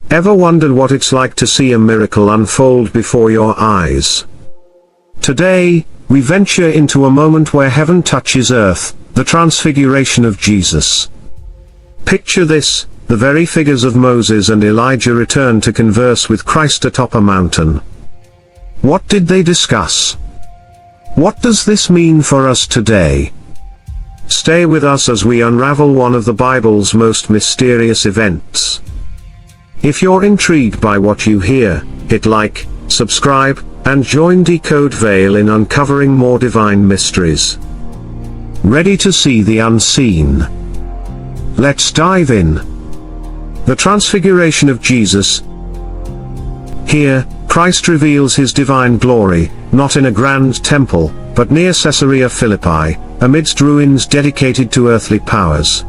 Ever wondered what it's like to see a miracle unfold before your eyes? Today, we venture into a moment where heaven touches earth, the Transfiguration of Jesus. Picture this: the very figures of Moses and Elijah return to converse with Christ atop a mountain. What did they discuss? What does this mean for us today? Stay with us as we unravel one of the Bible's most mysterious events. If you're intrigued by what you hear, hit like, subscribe, and join Decode Vale in uncovering more divine mysteries. Ready to see the unseen? Let's dive in. The Transfiguration of Jesus. Here, Christ reveals his divine glory, not in a grand temple, but near Caesarea Philippi, amidst ruins dedicated to earthly powers.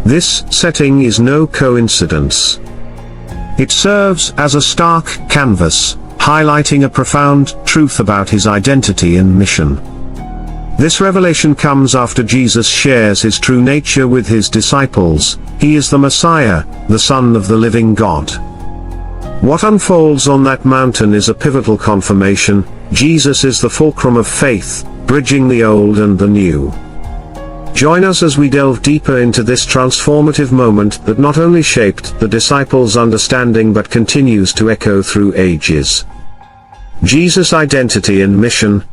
This setting is no coincidence. It serves as a stark canvas, highlighting a profound truth about his identity and mission. This revelation comes after Jesus shares his true nature with his disciples. He is the Messiah, the Son of the living God. What unfolds on that mountain is a pivotal confirmation. Jesus is the fulcrum of faith, bridging the old and the new. Join us as we delve deeper into this transformative moment that not only shaped the disciples' understanding but continues to echo through ages. Jesus' identity and mission.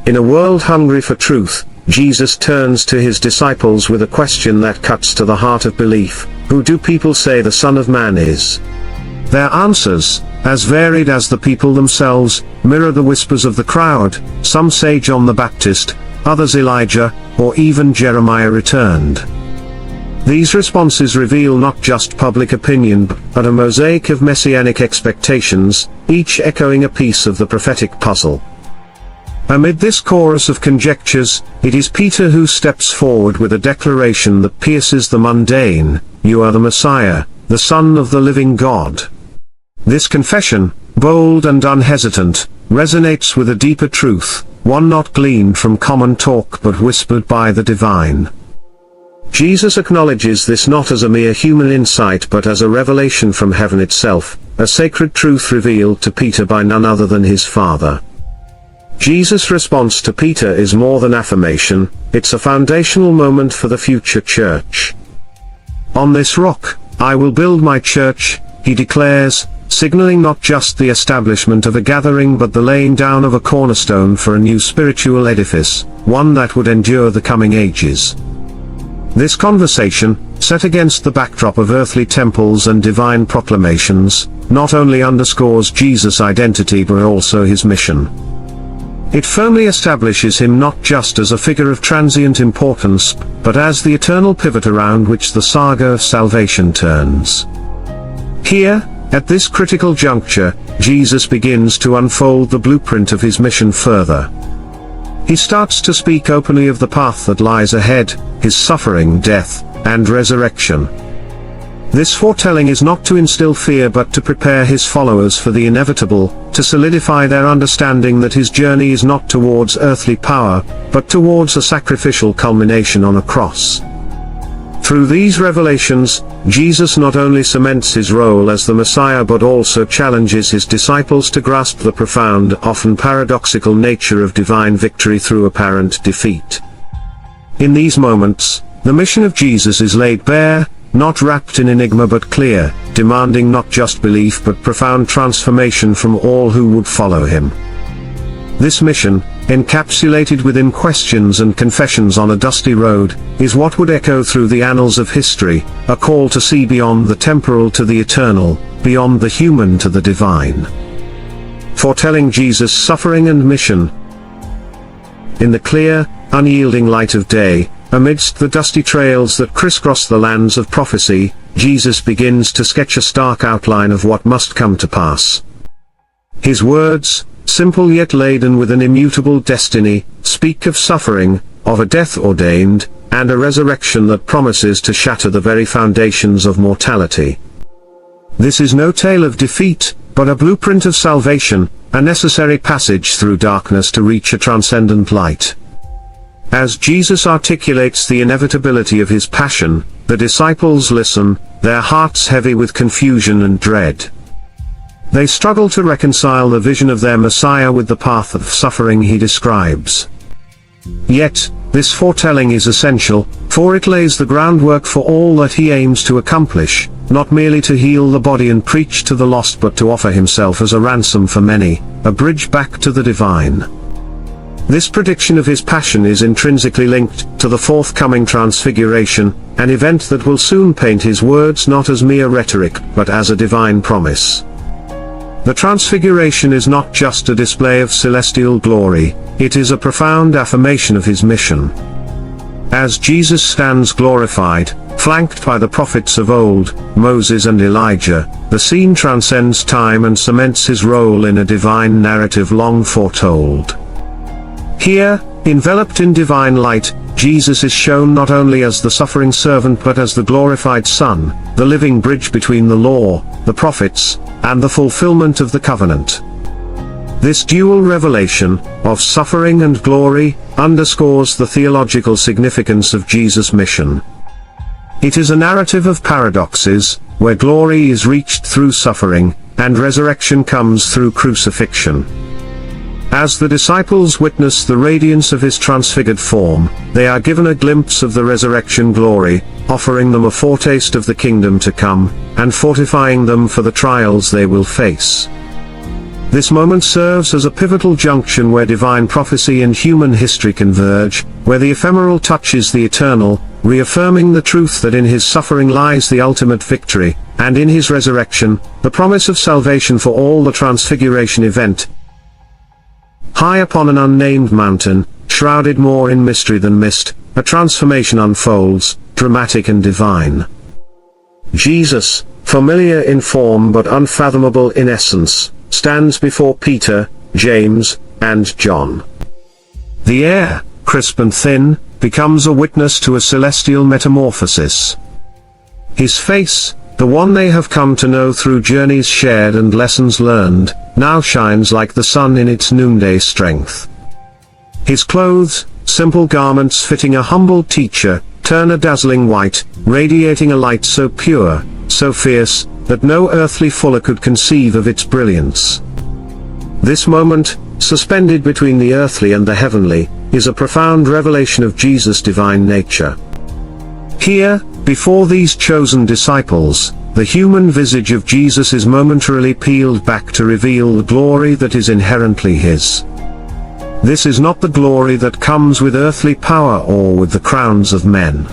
In a world hungry for truth, Jesus turns to his disciples with a question that cuts to the heart of belief: who do people say the Son of Man is? Their answers, as varied as the people themselves, mirror the whispers of the crowd. Some say John the Baptist, others Elijah, or even Jeremiah returned. These responses reveal not just public opinion but a mosaic of messianic expectations, each echoing a piece of the prophetic puzzle. Amid this chorus of conjectures, it is Peter who steps forward with a declaration that pierces the mundane: "You are the Messiah, the Son of the living God." This confession, bold and unhesitant, resonates with a deeper truth, one not gleaned from common talk but whispered by the divine. Jesus acknowledges this not as a mere human insight but as a revelation from heaven itself, a sacred truth revealed to Peter by none other than his Father. Jesus' response to Peter is more than affirmation, it's a foundational moment for the future church. "On this rock, I will build my church," he declares, signaling not just the establishment of a gathering but the laying down of a cornerstone for a new spiritual edifice, one that would endure the coming ages. This conversation, set against the backdrop of earthly temples and divine proclamations, not only underscores Jesus' identity but also his mission. It firmly establishes him not just as a figure of transient importance, but as the eternal pivot around which the saga of salvation turns. Here, at this critical juncture, Jesus begins to unfold the blueprint of his mission further. He starts to speak openly of the path that lies ahead, his suffering, death, and resurrection. This foretelling is not to instill fear but to prepare his followers for the inevitable, to solidify their understanding that his journey is not towards earthly power, but towards a sacrificial culmination on a cross. Through these revelations, Jesus not only cements his role as the Messiah but also challenges his disciples to grasp the profound, often paradoxical nature of divine victory through apparent defeat. In these moments, the mission of Jesus is laid bare, not wrapped in enigma but clear, demanding not just belief but profound transformation from all who would follow him. This mission, encapsulated within questions and confessions on a dusty road, is what would echo through the annals of history, a call to see beyond the temporal to the eternal, beyond the human to the divine. Foretelling Jesus' suffering and mission. In the clear, unyielding light of day, amidst the dusty trails that crisscross the lands of prophecy, Jesus begins to sketch a stark outline of what must come to pass. His words, simple yet laden with an immutable destiny, speak of suffering, of a death ordained, and a resurrection that promises to shatter the very foundations of mortality. This is no tale of defeat, but a blueprint of salvation, a necessary passage through darkness to reach a transcendent light. As Jesus articulates the inevitability of his passion, the disciples listen, their hearts heavy with confusion and dread. They struggle to reconcile the vision of their Messiah with the path of suffering he describes. Yet, this foretelling is essential, for it lays the groundwork for all that he aims to accomplish, not merely to heal the body and preach to the lost but to offer himself as a ransom for many, a bridge back to the divine. This prediction of his passion is intrinsically linked to the forthcoming Transfiguration, an event that will soon paint his words not as mere rhetoric but as a divine promise. The Transfiguration is not just a display of celestial glory, it is a profound affirmation of his mission. As Jesus stands glorified, flanked by the prophets of old, Moses and Elijah, the scene transcends time and cements his role in a divine narrative long foretold. Here, enveloped in divine light, Jesus is shown not only as the suffering servant but as the glorified Son, the living bridge between the law, the prophets, and the fulfillment of the covenant. This dual revelation, of suffering and glory, underscores the theological significance of Jesus' mission. It is a narrative of paradoxes, where glory is reached through suffering, and resurrection comes through crucifixion. As the disciples witness the radiance of his transfigured form, they are given a glimpse of the resurrection glory, offering them a foretaste of the kingdom to come, and fortifying them for the trials they will face. This moment serves as a pivotal junction where divine prophecy and human history converge, where the ephemeral touches the eternal, reaffirming the truth that in his suffering lies the ultimate victory, and in his resurrection, the promise of salvation for all. The Transfiguration event. High upon an unnamed mountain, shrouded more in mystery than mist, a transformation unfolds, dramatic and divine. Jesus, familiar in form but unfathomable in essence, stands before Peter, James, and John. The air, crisp and thin, becomes a witness to a celestial metamorphosis. His face, the one they have come to know through journeys shared and lessons learned, now shines like the sun in its noonday strength. His clothes, simple garments fitting a humble teacher, turn a dazzling white, radiating a light so pure, so fierce, that no earthly fuller could conceive of its brilliance. This moment, suspended between the earthly and the heavenly, is a profound revelation of Jesus' divine nature. Here, before these chosen disciples, the human visage of Jesus is momentarily peeled back to reveal the glory that is inherently his. This is not the glory that comes with earthly power or with the crowns of men.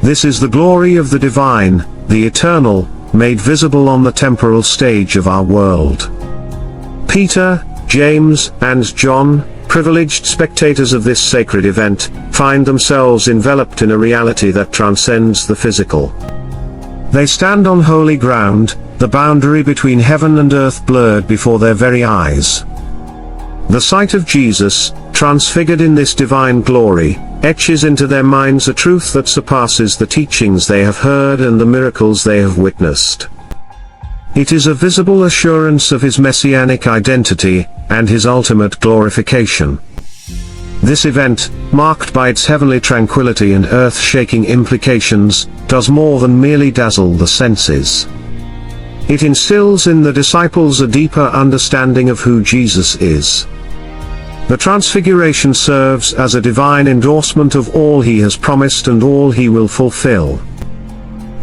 This is the glory of the divine, the eternal, made visible on the temporal stage of our world. Peter, James, and John, privileged spectators of this sacred event, find themselves enveloped in a reality that transcends the physical. They stand on holy ground, the boundary between heaven and earth blurred before their very eyes. The sight of Jesus, transfigured in this divine glory, etches into their minds a truth that surpasses the teachings they have heard and the miracles they have witnessed. It is a visible assurance of his messianic identity, and his ultimate glorification. This event, marked by its heavenly tranquility and earth-shaking implications, does more than merely dazzle the senses. It instills in the disciples a deeper understanding of who Jesus is. The Transfiguration serves as a divine endorsement of all he has promised and all he will fulfill.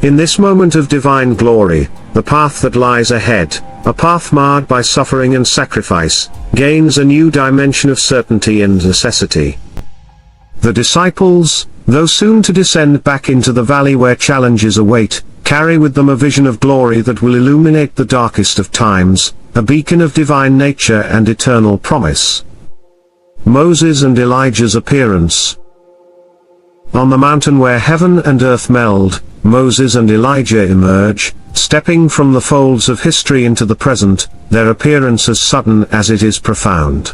In this moment of divine glory, the path that lies ahead, a path marred by suffering and sacrifice, gains a new dimension of certainty and necessity. The disciples, though soon to descend back into the valley where challenges await, carry with them a vision of glory that will illuminate the darkest of times, a beacon of divine nature and eternal promise. Moses and Elijah's appearance. On the mountain where heaven and earth meld, Moses and Elijah emerge, stepping from the folds of history into the present, their appearance as sudden as it is profound.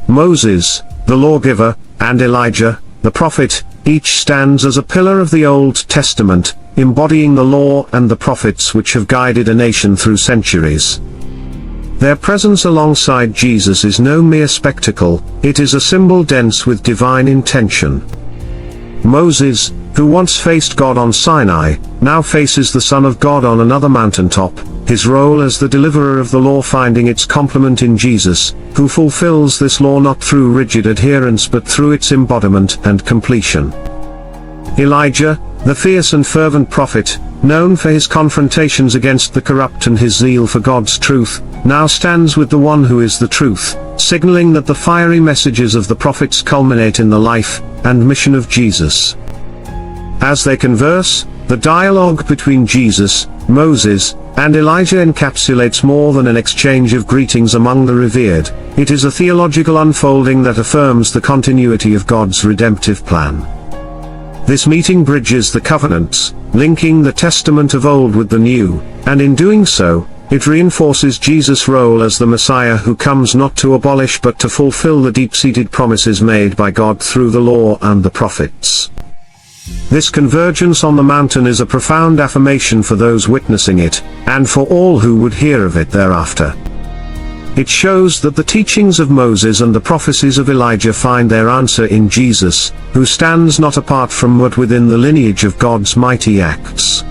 Moses, the lawgiver, and Elijah, the prophet, each stands as a pillar of the Old Testament, embodying the law and the prophets which have guided a nation through centuries. Their presence alongside Jesus is no mere spectacle, it is a symbol dense with divine intention. Moses, who once faced God on Sinai, now faces the Son of God on another mountaintop, his role as the deliverer of the law finding its complement in Jesus, who fulfills this law not through rigid adherence but through its embodiment and completion. Elijah, the fierce and fervent prophet, known for his confrontations against the corrupt and his zeal for God's truth, now stands with the one who is the truth, signaling that the fiery messages of the prophets culminate in the life and mission of Jesus. As they converse, the dialogue between Jesus, Moses, and Elijah encapsulates more than an exchange of greetings among the revered. It is a theological unfolding that affirms the continuity of God's redemptive plan. This meeting bridges the covenants, linking the Testament of old with the new, and in doing so, it reinforces Jesus' role as the Messiah who comes not to abolish but to fulfill the deep-seated promises made by God through the law and the prophets. This convergence on the mountain is a profound affirmation for those witnessing it, and for all who would hear of it thereafter. It shows that the teachings of Moses and the prophecies of Elijah find their answer in Jesus, who stands not apart from but within the lineage of God's mighty acts.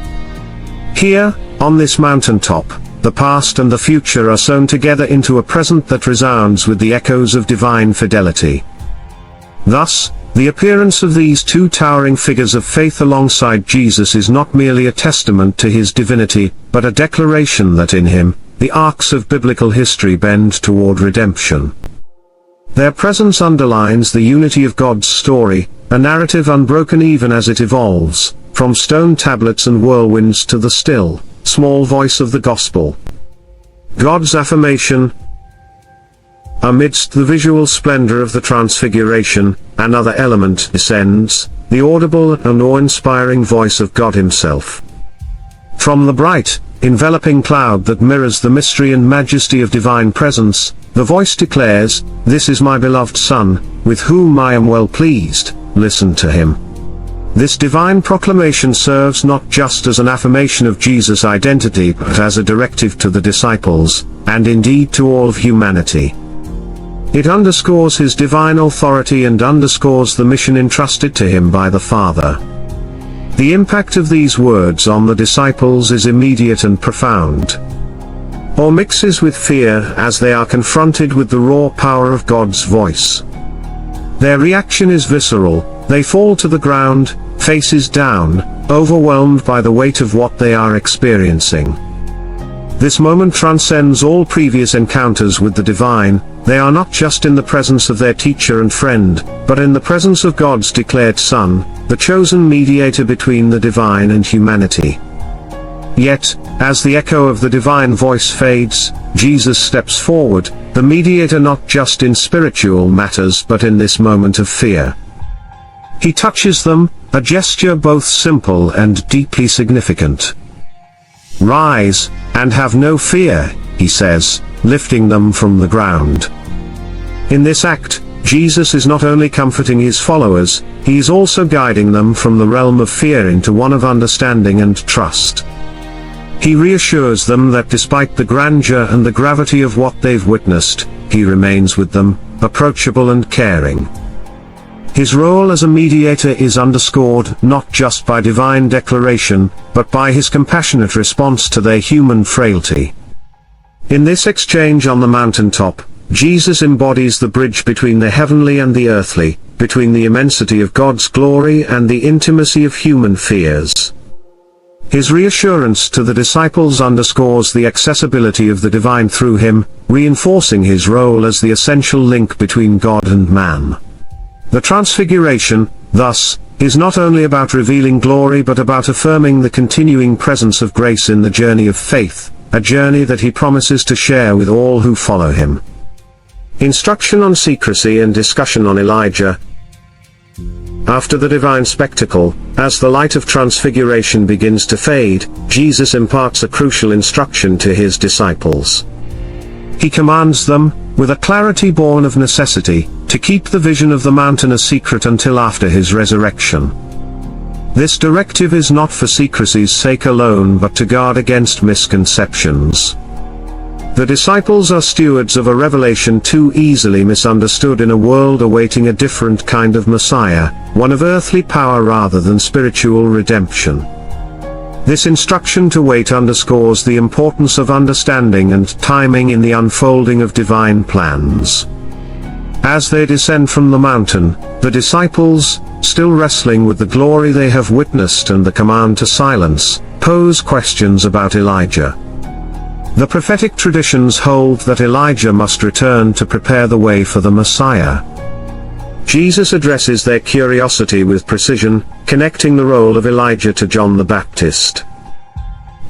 Here, on this mountaintop, the past and the future are sewn together into a present that resounds with the echoes of divine fidelity. Thus, the appearance of these two towering figures of faith alongside Jesus is not merely a testament to his divinity, but a declaration that in him, the arcs of biblical history bend toward redemption. Their presence underlines the unity of God's story, a narrative unbroken even as it evolves, from stone tablets and whirlwinds to the still, small voice of the gospel. God's affirmation. Amidst the visual splendor of the Transfiguration, another element descends, the audible and awe-inspiring voice of God himself. From the bright, enveloping cloud that mirrors the mystery and majesty of divine presence, the voice declares, "This is my beloved Son, with whom I am well pleased, listen to him." This divine proclamation serves not just as an affirmation of Jesus' identity but as a directive to the disciples, and indeed to all of humanity. It underscores his divine authority and underscores the mission entrusted to him by the Father. The impact of these words on the disciples is immediate and profound. Awe mixes with fear as they are confronted with the raw power of God's voice. Their reaction is visceral, they fall to the ground, faces down, overwhelmed by the weight of what they are experiencing. This moment transcends all previous encounters with the divine. They are not just in the presence of their teacher and friend, but in the presence of God's declared Son, the chosen mediator between the divine and humanity. Yet, as the echo of the divine voice fades, Jesus steps forward, the mediator not just in spiritual matters but in this moment of fear. He touches them, a gesture both simple and deeply significant. "Rise, and have no fear," he says, lifting them from the ground. In this act, Jesus is not only comforting his followers, he is also guiding them from the realm of fear into one of understanding and trust. He reassures them that despite the grandeur and the gravity of what they've witnessed, he remains with them, approachable and caring. His role as a mediator is underscored not just by divine declaration, but by his compassionate response to their human frailty. In this exchange on the mountaintop, Jesus embodies the bridge between the heavenly and the earthly, between the immensity of God's glory and the intimacy of human fears. His reassurance to the disciples underscores the accessibility of the divine through him, reinforcing his role as the essential link between God and man. The Transfiguration, thus, is not only about revealing glory but about affirming the continuing presence of grace in the journey of faith, a journey that he promises to share with all who follow him. Instruction on secrecy and discussion on Elijah. After the divine spectacle, as the light of Transfiguration begins to fade, Jesus imparts a crucial instruction to his disciples. He commands them, with a clarity born of necessity, to keep the vision of the mountain a secret until after his resurrection. This directive is not for secrecy's sake alone but to guard against misconceptions. The disciples are stewards of a revelation too easily misunderstood in a world awaiting a different kind of Messiah, one of earthly power rather than spiritual redemption. This instruction to wait underscores the importance of understanding and timing in the unfolding of divine plans. As they descend from the mountain, the disciples, still wrestling with the glory they have witnessed and the command to silence, pose questions about Elijah. The prophetic traditions hold that Elijah must return to prepare the way for the Messiah. Jesus addresses their curiosity with precision, connecting the role of Elijah to John the Baptist.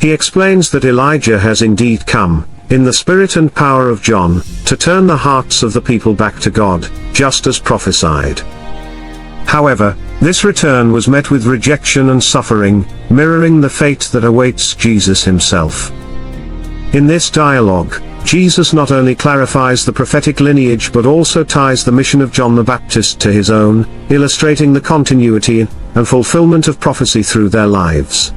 He explains that Elijah has indeed come, in the spirit and power of John, to turn the hearts of the people back to God, just as prophesied. However, this return was met with rejection and suffering, mirroring the fate that awaits Jesus himself. In this dialogue, Jesus not only clarifies the prophetic lineage but also ties the mission of John the Baptist to his own, illustrating the continuity and fulfillment of prophecy through their lives.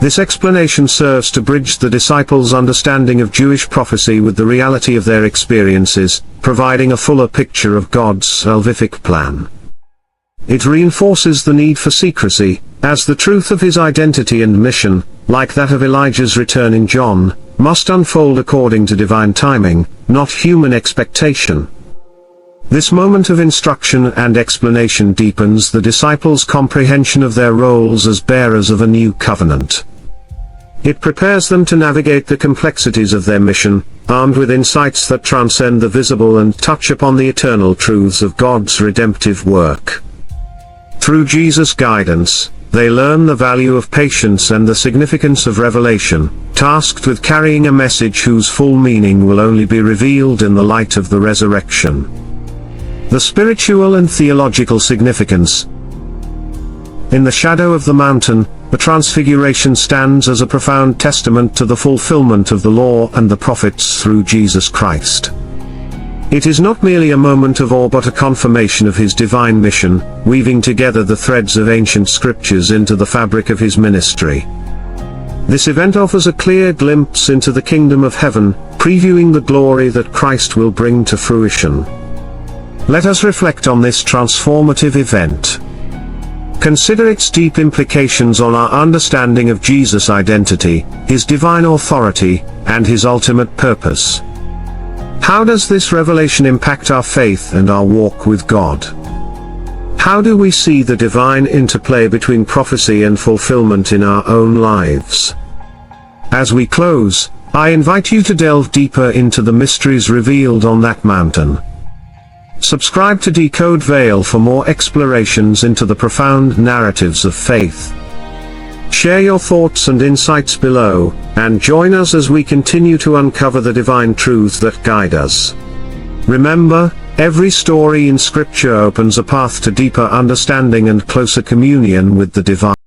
This explanation serves to bridge the disciples' understanding of Jewish prophecy with the reality of their experiences, providing a fuller picture of God's salvific plan. It reinforces the need for secrecy, as the truth of his identity and mission, like that of Elijah's return in John, must unfold according to divine timing, not human expectation. This moment of instruction and explanation deepens the disciples' comprehension of their roles as bearers of a new covenant. It prepares them to navigate the complexities of their mission, armed with insights that transcend the visible and touch upon the eternal truths of God's redemptive work. Through Jesus' guidance, they learn the value of patience and the significance of revelation, tasked with carrying a message whose full meaning will only be revealed in the light of the resurrection. The spiritual and theological significance. In the shadow of the mountain, the Transfiguration stands as a profound testament to the fulfillment of the law and the prophets through Jesus Christ. It is not merely a moment of awe but a confirmation of his divine mission, weaving together the threads of ancient scriptures into the fabric of his ministry. This event offers a clear glimpse into the kingdom of heaven, previewing the glory that Christ will bring to fruition. Let us reflect on this transformative event. Consider its deep implications on our understanding of Jesus' identity, his divine authority, and his ultimate purpose. How does this revelation impact our faith and our walk with God? How do we see the divine interplay between prophecy and fulfillment in our own lives? As we close, I invite you to delve deeper into the mysteries revealed on that mountain. Subscribe to Decode Vale for more explorations into the profound narratives of faith. Share your thoughts and insights below, and join us as we continue to uncover the divine truths that guide us. Remember, every story in Scripture opens a path to deeper understanding and closer communion with the divine.